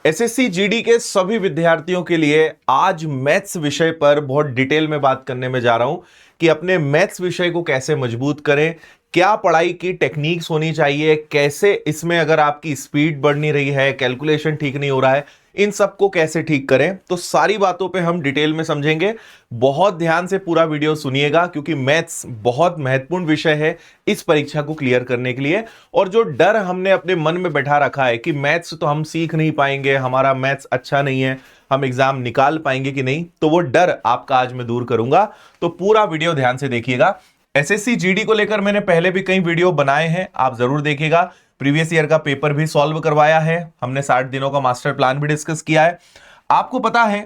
SSC GD के सभी विद्यार्थियों के लिए आज मैथ्स विषय पर बहुत डिटेल में बात करने में जा रहा हूं कि अपने मैथ्स विषय को कैसे मजबूत करें, क्या पढ़ाई की टेक्निक्स होनी चाहिए, कैसे इसमें अगर आपकी स्पीड बढ़ नहीं रही है, कैलकुलेशन ठीक नहीं हो रहा है, इन सबको कैसे ठीक करें। तो सारी बातों पे हम डिटेल में समझेंगे। बहुत ध्यान से पूरा वीडियो सुनिएगा क्योंकि मैथ्स बहुत महत्वपूर्ण विषय है इस परीक्षा को क्लियर करने के लिए। और जो डर हमने अपने मन में बैठा रखा है कि मैथ्स तो हम सीख नहीं पाएंगे, हमारा मैथ्स अच्छा नहीं है, हम एग्जाम निकाल पाएंगे कि नहीं, तो वो डर आपका आज मैं दूर करूंगा। तो पूरा वीडियो ध्यान से देखिएगा। एसएससी जीडी को लेकर मैंने पहले भी कई वीडियो बनाए हैं, आप जरूर देखिएगा। प्रीवियस ईयर का पेपर भी सॉल्व करवाया है हमने, 60 दिनों का मास्टर प्लान भी डिस्कस किया है। आपको पता है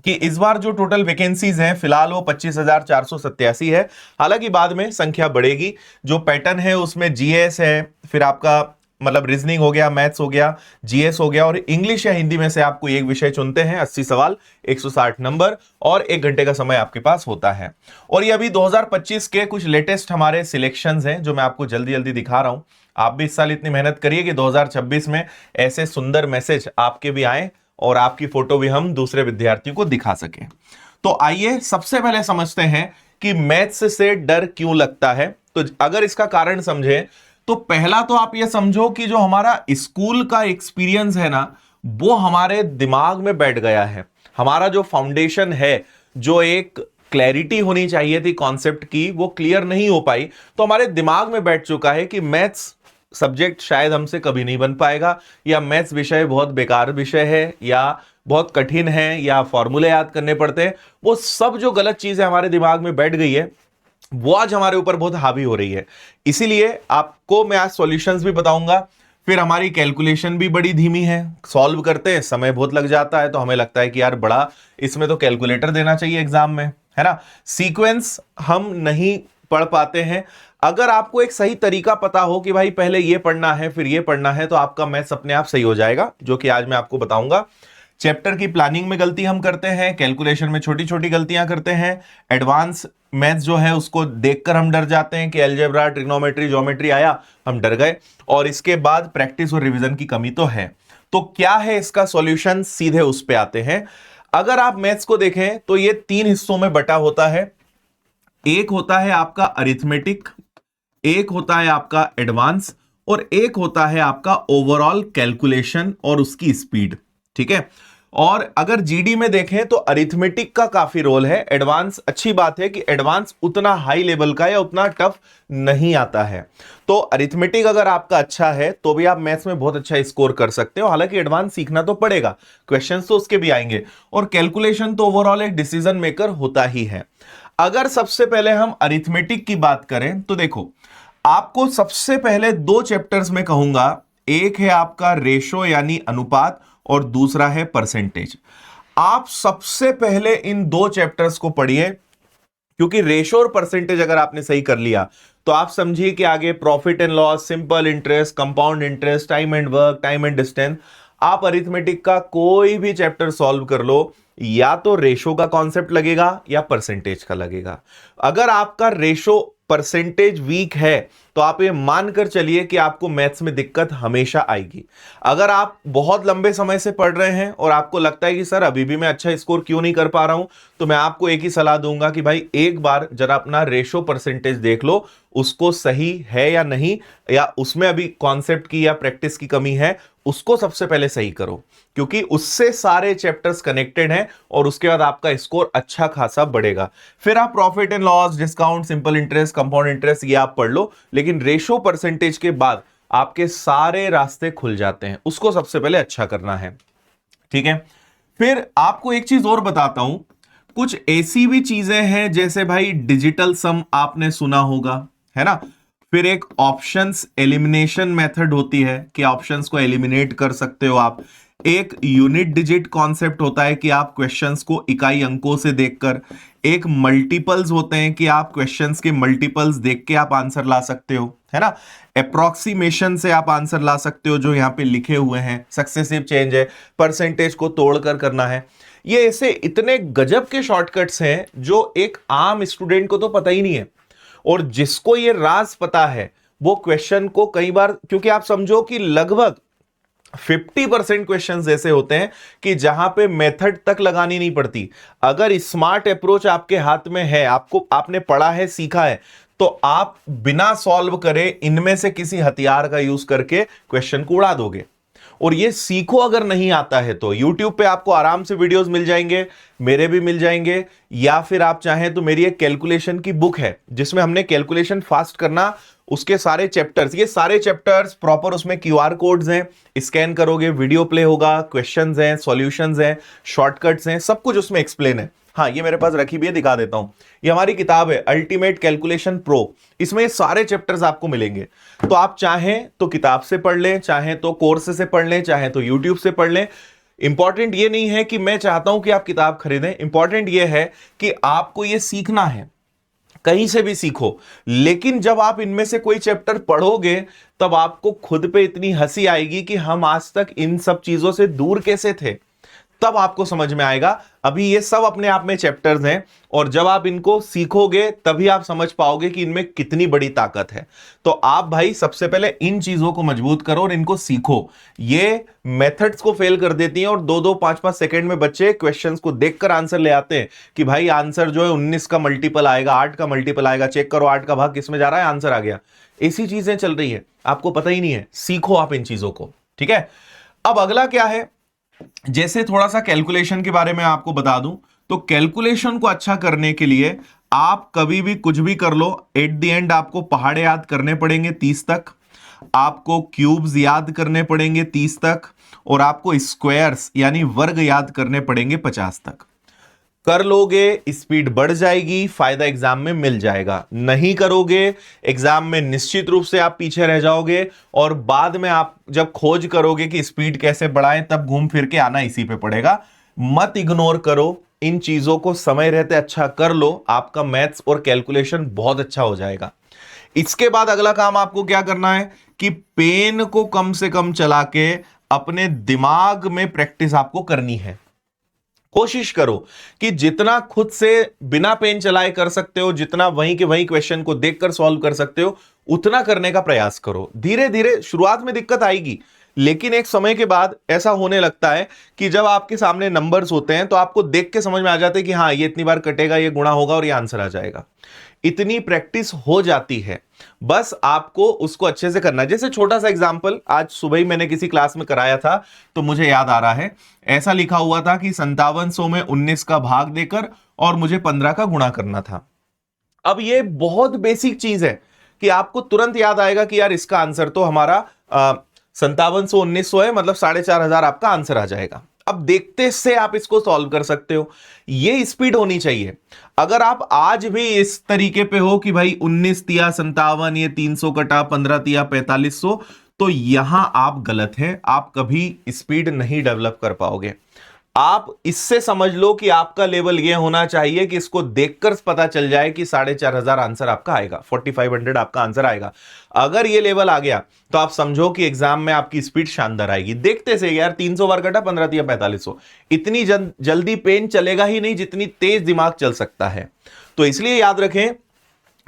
कि इस बार जो टोटल वैकेंसीज हैं फिलहाल वो 25,487 है। हालांकि बाद में संख्या बढ़ेगी। जो पैटर्न है उसमें जीएस है, फिर आपका मतलब रीजनिंग हो गया, मैथ्स हो गया, जीएस हो गया और इंग्लिश या हिंदी में से आपको एक विषय चुनते हैं। 80 सवाल, 160 नंबर और 1 घंटे का समय आपके पास होता है। और ये अभी 2025 के कुछ लेटेस्ट हमारे सिलेक्शंस हैं जो मैं आपको जल्दी जल्दी दिखा रहा हूं। आप भी इस साल इतनी मेहनत करिए कि 2026 में ऐसे सुंदर मैसेज आपके भी आए और आपकी फोटो भी हम दूसरे विद्यार्थियों को दिखा सकें। तो आइए सबसे पहले समझते हैं कि मैथ्स से डर क्यों लगता है। तो अगर इसका कारण समझें तो पहला तो आप ये समझो कि जो हमारा स्कूल का एक्सपीरियंस है ना, वो हमारे दिमाग में बैठ गया है। हमारा जो फाउंडेशन है, जो एक क्लैरिटी होनी चाहिए थी कॉन्सेप्ट की, वो क्लियर नहीं हो पाई। तो हमारे दिमाग में बैठ चुका है कि मैथ्स सब्जेक्ट शायद हमसे कभी नहीं बन पाएगा, या मैथ्स विषय बहुत बेकार विषय है, या बहुत कठिन है, या फॉर्मूले याद करने पड़ते हैं। वो सब जो गलत चीजें हमारे दिमाग में बैठ गई है वो आज हमारे ऊपर बहुत हावी हो रही है। इसीलिए आपको मैं आज सॉल्यूशंस भी बताऊंगा। फिर हमारी कैलकुलेशन भी बड़ी धीमी है, सॉल्व करते हैं समय बहुत लग जाता है, तो हमें लगता है कि यार बड़ा इसमें तो कैलकुलेटर देना चाहिए एग्जाम में, है ना। सीक्वेंस हम नहीं पढ़ पाते हैं। अगर आपको एक सही तरीका पता हो कि भाई पहले ये पढ़ना है फिर ये पढ़ना है, तो आपका मैथ्स अपने आप सही हो जाएगा, जो कि आज मैं आपको बताऊंगा। चैप्टर की प्लानिंग में गलती हम करते हैं, कैलकुलेशन में छोटी छोटी गलतियां करते हैं, एडवांस मैथ्स जो है उसको देखकर हम डर जाते हैं कि अलजेब्रा, ट्रिग्नोमेट्री, ज्योमेट्री आया, हम डर गए। और इसके बाद प्रैक्टिस और रिवीजन की कमी तो है। तो क्या है इसका सॉल्यूशन, सीधे उस पे आते हैं। अगर आप मैथ्स को देखें तो ये 3 हिस्सों में बटा होता है। एक होता है आपका अरिथमेटिक, एक होता है आपका एडवांस और एक होता है आपका ओवरऑल कैलकुलेशन और उसकी स्पीड। ठीक है। और अगर जीडी में देखें तो अरिथमेटिक का काफी रोल है। एडवांस, अच्छी बात है कि एडवांस उतना हाई लेवल का या उतना टफ नहीं आता है। तो अरिथमेटिक अगर आपका अच्छा है तो भी आप मैथ्स में बहुत अच्छा स्कोर कर सकते हो। हालांकि एडवांस सीखना तो पड़ेगा, क्वेश्चंस तो उसके भी आएंगे। और कैलकुलेशन तो ओवरऑल एक डिसीजन मेकर होता ही है। अगर सबसे पहले हम अरिथमेटिक की बात करें तो देखो, आपको सबसे पहले 2 चैप्टर्स में कहूंगा। एक है आपका रेशो यानी अनुपात और दूसरा है परसेंटेज। आप सबसे पहले इन 2 चैप्टर्स को पढ़िए, क्योंकि रेशो और परसेंटेज अगर आपने सही कर लिया तो आप समझिए कि आगे profit and loss, simple interest, compound interest, time and work, time and distance, आप अरिथमेटिक का कोई भी चैप्टर सॉल्व कर लो, या तो रेशो का कॉन्सेप्ट लगेगा या परसेंटेज का लगेगा। अगर आपका रेशो परसेंटेज वीक है तो आप ये मानकर चलिए कि आपको मैथ्स में दिक्कत हमेशा आएगी। अगर आप बहुत लंबे समय से पढ़ रहे हैं और आपको लगता है कि सर अभी भी मैं अच्छा स्कोर क्यों नहीं कर पा रहा हूं, तो मैं आपको एक ही सलाह दूंगा कि भाई एक बार जरा अपना रेशो परसेंटेज देख लो, उसको सही है या नहीं, या उसमें अभी कॉन्सेप्ट की या प्रैक्टिस की कमी है, उसको सबसे पहले सही करो, क्योंकि उससे सारे चैप्टर्स कनेक्टेड हैं और उसके बाद आपका स्कोर अच्छा खासा बढ़ेगा। फिर आप profit and loss, discount, simple interest, compound interest ये आप पढ़ लो, लेकिन रेशो परसेंटेज के बाद आपके सारे रास्ते खुल जाते हैं। उसको सबसे पहले अच्छा करना है। ठीक है। फिर आपको एक चीज और बताता हूं, कुछ ऐसी भी चीजें हैं जैसे भाई डिजिटल सम आपने सुना होगा, है ना। फिर एक ऑप्शंस एलिमिनेशन मेथड होती है कि ऑप्शंस को एलिमिनेट कर सकते हो आप। एक यूनिट डिजिट कॉन्सेप्ट होता है कि आप क्वेश्चंस को इकाई अंकों से देखकर। एक मल्टीपल्स होते हैं कि आप क्वेश्चंस के मल्टीपल्स देख के आप आंसर ला सकते हो, है ना। अप्रोक्सीमेशन से आप आंसर ला सकते हो, जो यहां पे लिखे हुए हैं। सक्सेसिव चेंज है, परसेंटेज को तोड़कर करना है। ये ऐसे इतने गजब के शॉर्टकट्स हैं जो एक आम स्टूडेंट को तो पता ही नहीं है, और जिसको ये राज पता है वो क्वेश्चन को कई बार, क्योंकि आप समझो कि लगभग 50% क्वेश्चंस ऐसे होते हैं कि जहां पे मेथड तक लगानी नहीं पड़ती। अगर स्मार्ट अप्रोच आपके हाथ में है, आपने पढ़ा है, सीखा है, तो आप बिना सॉल्व करे इनमें से किसी हथियार का यूज करके क्वेश्चन को उड़ा दोगे। और ये सीखो, अगर नहीं आता है तो YouTube पे आपको आराम से वीडियोस मिल जाएंगे, मेरे भी मिल जाएंगे, या फिर आप चाहें तो मेरी एक कैलकुलेशन की बुक है जिसमें हमने कैलकुलेशन फास्ट करना, उसके सारे चैप्टर्स, ये सारे चैप्टर्स प्रॉपर, उसमें QR कोड्स हैं, स्कैन करोगे वीडियो प्ले होगा, क्वेश्चंस हैं, सॉल्यूशंस हैं, शॉर्टकट्स हैं, सब कुछ उसमें एक्सप्लेन है। हाँ, ये मेरे पास रखी भी है, दिखा देता हूं। ये हमारी किताब है अल्टीमेट कैलकुलेशन प्रो, इसमें ये सारे चैप्टर्स आपको मिलेंगे। तो आप चाहें तो किताब से पढ़ लें, चाहें तो कोर्स से पढ़ लें, चाहें तो यूट्यूब से पढ़ लें। इंपॉर्टेंट ये नहीं है कि मैं चाहता हूं कि आप किताब खरीदें, इंपॉर्टेंट ये है कि आपको ये सीखना है, कहीं से भी सीखो। लेकिन जब आप इनमें से कोई चैप्टर पढ़ोगे तब आपको खुद पे इतनी हंसी आएगी कि हम आज तक इन सब चीजों से दूर कैसे थे, तब आपको समझ में आएगा। अभी ये सब अपने आप में चैप्टर्स हैं, और जब आप इनको सीखोगे तभी आप समझ पाओगे कि इनमें कितनी बड़ी ताकत है। तो आप भाई सबसे पहले इन चीजों को मजबूत करो और इनको सीखो। ये मेथड्स को फेल कर देती हैं और 2-2, 5-5 सेकंड में बच्चे क्वेश्चंस को देखकर आंसर ले आते हैं कि भाई आंसर जो है 19 का मल्टीपल आएगा, 8 का मल्टीपल आएगा, चेक करो 8 का भाग किसमें जा रहा है, आंसर आ गया। ऐसी चीजें चल रही है, आपको पता ही नहीं है। सीखो आप इन चीजों को, ठीक है। अब अगला क्या है, जैसे थोड़ा सा कैलकुलेशन के बारे में आपको बता दूं, तो कैलकुलेशन को अच्छा करने के लिए आप कभी भी कुछ भी कर लो, एट द एंड आपको पहाड़े याद करने पड़ेंगे 30 तक, आपको क्यूब्स याद करने पड़ेंगे 30 तक, और आपको स्क्वायर्स यानी वर्ग याद करने पड़ेंगे 50 तक। कर लोगे स्पीड बढ़ जाएगी, फायदा एग्जाम में मिल जाएगा। नहीं करोगे एग्जाम में निश्चित रूप से आप पीछे रह जाओगे, और बाद में आप जब खोज करोगे कि स्पीड कैसे बढ़ाएं, तब घूम फिर के आना इसी पे पड़ेगा। मत इग्नोर करो इन चीजों को, समय रहते अच्छा कर लो, आपका मैथ्स और कैलकुलेशन बहुत अच्छा हो जाएगा। इसके बाद अगला काम आपको क्या करना है कि पेन को कम से कम चला के अपने दिमाग में प्रैक्टिस आपको करनी है। कोशिश करो कि जितना खुद से बिना पेन चलाए कर सकते हो, जितना वहीं के वहीं क्वेश्चन को देखकर सॉल्व कर सकते हो, उतना करने का प्रयास करो। धीरे धीरे शुरुआत में दिक्कत आएगी, लेकिन एक समय के बाद ऐसा होने लगता है कि जब आपके सामने नंबर्स होते हैं तो आपको देख के समझ में आ जाता है कि हाँ, ये इतनी बार कटेगा, ये गुणा होगा और ये आंसर आ जाएगा। इतनी प्रैक्टिस हो जाती है, बस आपको उसको अच्छे से करना है। जैसे छोटा सा एग्जांपल, आज सुबह ही मैंने किसी क्लास में कराया था तो मुझे याद आ रहा है, ऐसा लिखा हुआ था कि 5700 में 19 का भाग देकर और मुझे 15 का गुणा करना था। अब ये बहुत बेसिक चीज है कि आपको तुरंत याद आएगा कि यार इसका आंसर तो हमारा 5700 1900 है, मतलब 4500 आपका आंसर आ जाएगा। अब देखते से आप इसको सॉल्व कर सकते हो, ये स्पीड होनी चाहिए। अगर आप आज भी इस तरीके पे हो कि भाई 19 तिया 57, ये 300 कटा 15 तिया 4500, तो यहां आप गलत हैं, आप कभी स्पीड नहीं डेवलप कर पाओगे। आप इससे समझ लो कि आपका लेवल यह होना चाहिए कि इसको देखकर पता चल जाए कि 4500 आंसर आपका आएगा, 4500 आपका आंसर आएगा। अगर ये लेवल आ गया तो आप समझो कि एग्जाम में आपकी स्पीड शानदार आएगी। देखते से यार 300 बार कटा 15 तिया 4500, इतनी जल्दी पेन चलेगा ही नहीं जितनी तेज दिमाग चल सकता है। तो इसलिए याद रखें,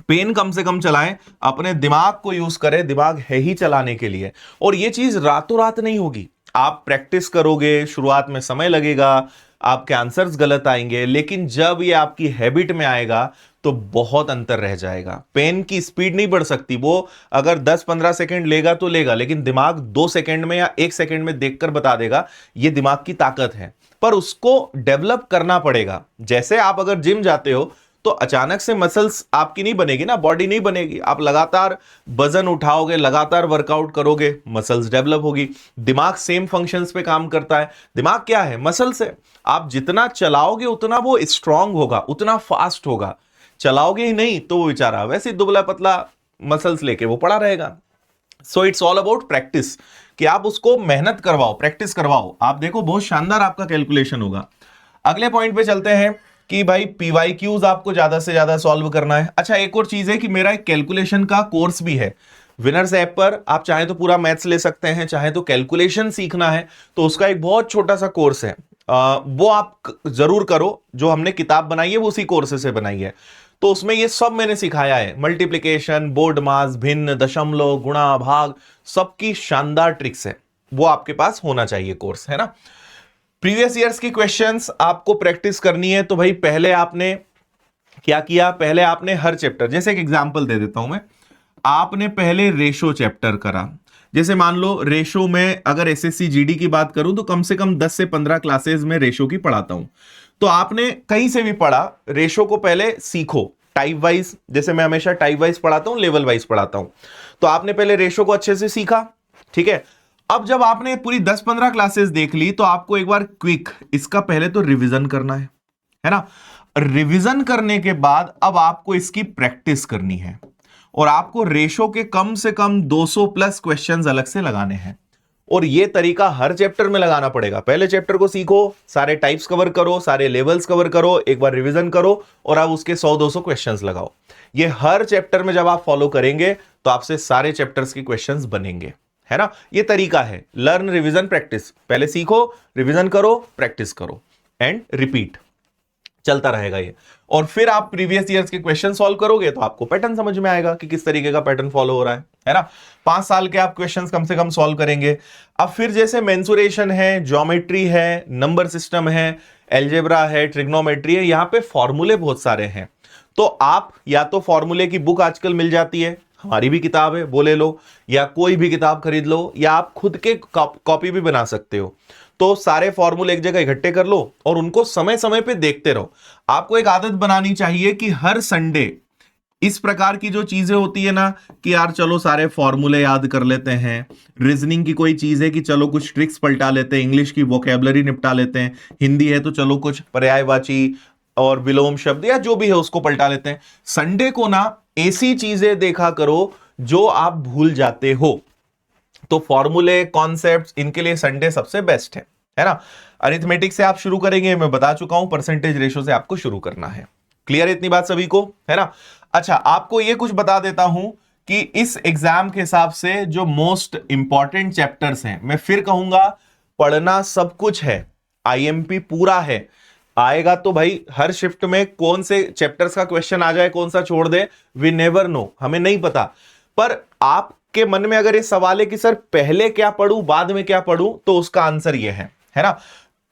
पेन कम से कम चलाएं, अपने दिमाग को यूज करें, दिमाग है ही चलाने के लिए। और यह चीज रातों रात नहीं होगी, आप प्रैक्टिस करोगे, शुरुआत में समय लगेगा, आपके आंसर्स गलत आएंगे, लेकिन जब ये आपकी हैबिट में आएगा तो बहुत अंतर रह जाएगा। पेन की स्पीड नहीं बढ़ सकती, वो अगर 10-15 सेकंड लेगा तो लेगा, लेकिन दिमाग 2 सेकंड में या 1 सेकंड में देखकर बता देगा। ये दिमाग की ताकत है, पर उसको डेवलप करना पड़ेगा। जैसे आप अगर जिम जाते हो तो अचानक से मसल्स आपकी नहीं बनेगी ना, बॉडी नहीं बनेगी। आप लगातार वजन उठाओगे, लगातार वर्कआउट करोगे, मसल्स डेवलप होगी। दिमाग सेम फंक्शंस पे काम करता है। दिमाग क्या है? मसल्स है। आप जितना चलाओगे उतना वो स्ट्रांग होगा, उतना फास्ट होगा। चलाओगे ही नहीं तो वो बेचारा वैसे दुबला पतला मसल्स लेके वो पड़ा रहेगा। So it's all about practice, कि आप उसको मेहनत करवाओ, प्रैक्टिस करवाओ। आप देखो बहुत शानदार आपका कैलकुलेशन होगा। अगले पॉइंट पे चलते हैं कि भाई पीवाईक्यूज आपको ज्यादा से ज्यादा सॉल्व करना है। अच्छा, एक और चीज है कि मेरा एक कैलकुलेशन का कोर्स भी है विनर्स ऐप पर। आप चाहे तो पूरा मैथ्स ले सकते हैं, चाहे तो कैलकुलेशन सीखना है तो उसका एक बहुत छोटा सा कोर्स है, वो आप जरूर करो। जो हमने किताब बनाई है वो उसी कोर्स से बनाई है, तो उसमें ये सब मैंने सिखाया है। मल्टीप्लिकेशन, बोर्ड मास, भिन्न, दशमलव, गुणा, भाग, सबकी शानदार ट्रिक्स है। वो आपके पास होना चाहिए कोर्स, है ना। प्रीवियस ईयर्स की क्वेश्चंस आपको प्रैक्टिस करनी है, तो भाई पहले आपने क्या किया, पहले आपने हर चैप्टर, जैसे एक एग्जांपल दे देता हूं मैं, आपने पहले रेशो चैप्टर करा। जैसे मान लो रेशो में अगर एसएससी जीडी की बात करूं तो कम से कम 10 से 15 क्लासेस में रेशो की पढ़ाता हूं। तो आपने कहीं से भी पढ़ा, रेशो को पहले सीखो टाइप वाइज, जैसे मैं हमेशा टाइप वाइज पढ़ाता हूं, लेवल वाइज पढ़ाता हूं। तो आपने पहले रेशो को अच्छे से सीखा, ठीक है। अब जब आपने पूरी 10-15 क्लासेस देख ली तो आपको एक बार क्विक इसका पहले तो रिवीजन करना है ना। रिवीजन करने के बाद अब आपको इसकी प्रैक्टिस करनी है, और आपको रेशो के कम से कम 200 प्लस क्वेश्चंस अलग से लगाने हैं। और यह तरीका हर चैप्टर में लगाना पड़ेगा। पहले चैप्टर को सीखो, सारे टाइप्स कवर करो, सारे लेवल्स कवर करो, एक बार रिवीजन करो, और अब उसके 100-200 क्वेश्चंस लगाओ। ये हर चैप्टर में जब आप फॉलो करेंगे तो आपसे सारे चैप्टर्स के क्वेश्चंस बनेंगे, है ना। ये तरीका है लर्न रिवीजन प्रैक्टिस। पहले सीखो, रिवीजन करो, प्रैक्टिस करो, एंड रिपीट, चलता रहेगा ये। और फिर आप प्रीवियस ईयर्स के क्वेश्चन सॉल्व करोगे तो आपको पैटर्न समझ में आएगा कि किस तरीके का पैटर्न फॉलो हो रहा है ना। 5 साल के आप क्वेश्चंस कम से कम सॉल्व करेंगे। अब फिर जैसे मेंसुरेशन है, ज्योमेट्री है, नंबर सिस्टम है, एल्जेब्रा है, ट्रिग्नोमेट्री है, यहां पे फॉर्मूले बहुत सारे हैं। तो आप या तो फॉर्मूले की बुक आजकल मिल जाती है, हमारी भी किताब है वो ले लो, या कोई भी किताब खरीद लो, या आप खुद के कॉपी भी बना सकते हो। तो सारे फॉर्मूले एक जगह इकट्ठे कर लो और उनको समय समय पे देखते रहो। आपको एक आदत बनानी चाहिए कि हर संडे इस प्रकार की जो चीजें होती है ना, कि यार चलो सारे फॉर्मूले याद कर लेते हैं, रीजनिंग की कोई चीज है कि चलो कुछ ट्रिक्स पलटा लेते हैं, इंग्लिश की वोकैबुलरी निपटा लेते हैं, हिंदी है तो चलो कुछ पर्यायवाची और विलोम शब्द या जो भी है उसको पलटा लेते हैं। संडे को ना ऐसी चीजें देखा करो जो आप भूल जाते हो। तो फॉर्मूले, कॉन्सेप्ट्स, इनके लिए संडे सबसे बेस्ट है ना। अरिथमेटिक से आप शुरू करेंगे, मैं बता चुका हूं, परसेंटेज रेशो से आपको शुरू करना है। क्लियर है इतनी बात सभी को, है ना। अच्छा, आपको यह कुछ बता देता हूं कि इस एग्जाम के हिसाब से जो मोस्ट इंपॉर्टेंट चैप्टर्स हैं, मैं फिर कहूंगा पढ़ना सब कुछ है, आईएमपी पूरा है। आएगा तो भाई हर शिफ्ट में कौन से चैप्टर्स का क्वेश्चन आ जाए, कौन सा छोड़ दे, वी नेवर नो, हमें नहीं पता। पर आपके मन में अगर ये सवाल है कि सर पहले क्या पढ़ूं बाद में क्या पढ़ूं, तो उसका आंसर ये है ना।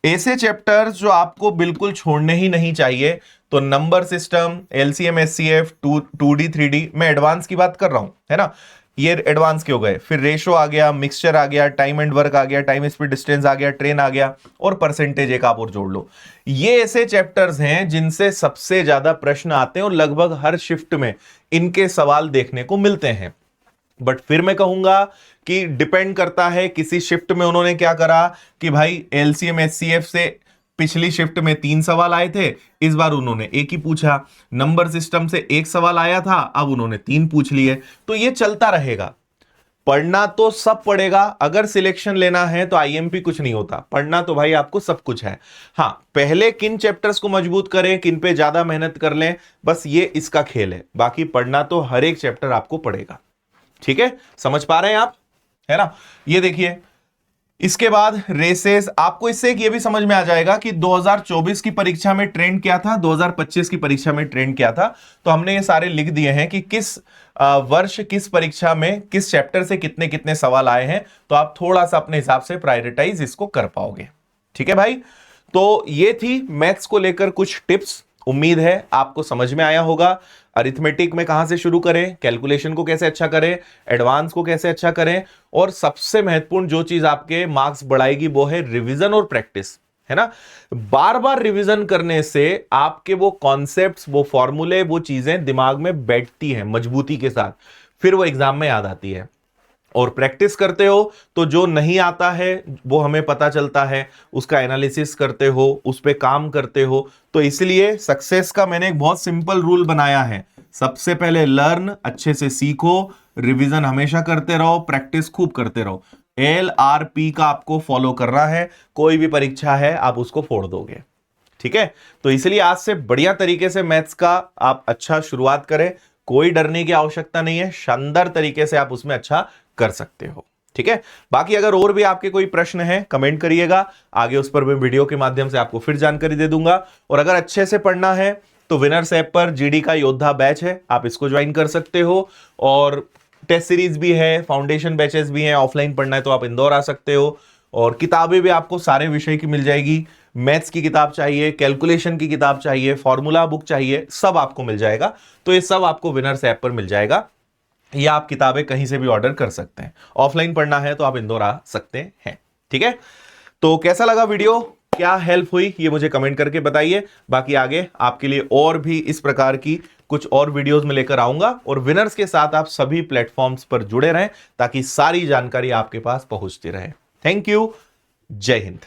ऐसे चैप्टर्स जो आपको बिल्कुल छोड़ने ही नहीं चाहिए, तो number system, LCM, HCF, 2D 3D, मैं एडवांस की बात कर रहा हूं, है ना। ये एडवांस के हो गए। फिर रेशो आ गया, मिक्सचर आ गया, टाइम एंड वर्क आ गया, टाइम स्पीड डिस्टेंस आ गया, ट्रेन आ गया, और परसेंटेज एक आप और जोड़ लो। ये ऐसे चैप्टर्स हैं जिनसे सबसे ज्यादा प्रश्न आते हैं और लगभग हर शिफ्ट में इनके सवाल देखने को मिलते हैं। बट फिर मैं कहूंगा कि डिपेंड करता है किसी शिफ्ट में उन्होंने क्या करा कि भाई एलसीएम एचसीएफ से पिछली शिफ्ट में 3 सवाल आए थे, इस बार उन्होंने एक ही पूछा। नंबर सिस्टम से 1 सवाल आया था, अब उन्होंने 3 पूछ लिए। तो ये चलता रहेगा। पढ़ना तो सब पड़ेगा। अगर सिलेक्शन लेना है तो आईएमपी कुछ नहीं होता, पढ़ना तो भाई आपको सब कुछ है। हां, पहले किन चैप्टर्स को मजबूत करें, किन पे ज्यादा मेहनत कर लें, बस ये इसका खेल है। बाकी पढ़ना तो हर एक चैप्टर आपको पड़ेगा। ठीक है, समझ पा रहे हैं आप, है ना। ये देखिए, इसके बाद रेसेस, आपको इससे एक ये भी समझ में आ जाएगा कि 2024 की परीक्षा में ट्रेंड क्या था, 2025 की परीक्षा में ट्रेंड क्या था। तो हमने ये सारे लिख दिए हैं कि किस वर्ष किस परीक्षा में किस चैप्टर से कितने कितने सवाल आए हैं। तो आप थोड़ा सा अपने हिसाब से प्रायोरिटाइज इसको कर पाओगे। ठीक है भाई, तो ये थी मैथ्स को लेकर कुछ टिप्स। उम्मीद है आपको समझ में आया होगा। अरिथमेटिक में कहां से शुरू करें, कैलकुलेशन को कैसे अच्छा करें, एडवांस को कैसे अच्छा करें, और सबसे महत्वपूर्ण जो चीज आपके मार्क्स बढ़ाएगी वो है रिवीजन और प्रैक्टिस, है ना। बार बार रिवीजन करने से आपके वो कॉन्सेप्ट्स, वो फॉर्मूले, वो चीजें दिमाग में बैठती हैं मजबूती के साथ, फिर वो एग्जाम में याद आती है। और प्रैक्टिस करते हो तो जो नहीं आता है वो हमें पता चलता है, उसका एनालिसिस करते हो, उस पे काम करते हो। तो इसलिए सक्सेस का मैंने एक बहुत सिंपल रूल बनाया है। सबसे पहले लर्न, अच्छे से सीखो, रिवीजन हमेशा करते रहो, प्रैक्टिस खूब करते रहो। LRP का आपको फॉलो करना है। कोई भी परीक्षा है आप उसको फोड़ दोगे। ठीक है, तो इसलिए आज से बढ़िया तरीके से मैथ्स का आप अच्छा शुरुआत करें। कोई डरने की आवश्यकता नहीं है, शानदार तरीके से आप उसमें अच्छा कर सकते हो। ठीक है, बाकी अगर और भी आपके कोई प्रश्न है कमेंट करिएगा, आगे उस पर मैं वीडियो के माध्यम से आपको फिर जानकारी दे दूंगा। और अगर अच्छे से पढ़ना है तो विनर्स ऐप पर जीडी का योद्धा बैच है, आप इसको ज्वाइन कर सकते हो। और टेस्ट सीरीज भी है, फाउंडेशन बैचेस भी हैं। ऑफलाइन पढ़ना है तो आप इंदौर आ सकते हो। और किताबें भी आपको सारे विषय की मिल जाएगी। मैथ्स की किताब चाहिए, कैलकुलेशन की किताब चाहिए, फॉर्मूला बुक चाहिए, सब आपको मिल जाएगा। तो ये सब आपको विनर्स ऐप पर मिल जाएगा, या आप किताबें कहीं से भी ऑर्डर कर सकते हैं। ऑफलाइन पढ़ना है तो आप इंदौर आ सकते हैं। ठीक है, तो कैसा लगा वीडियो, क्या हेल्प हुई, ये मुझे कमेंट करके बताइए। बाकी आगे आपके लिए और भी इस प्रकार की कुछ और वीडियोस में लेकर आऊंगा, और विनर्स के साथ आप सभी प्लेटफॉर्म्स पर जुड़े रहें ताकि सारी जानकारी आपके पास पहुंचती रहे। थैंक यू, जय हिंद।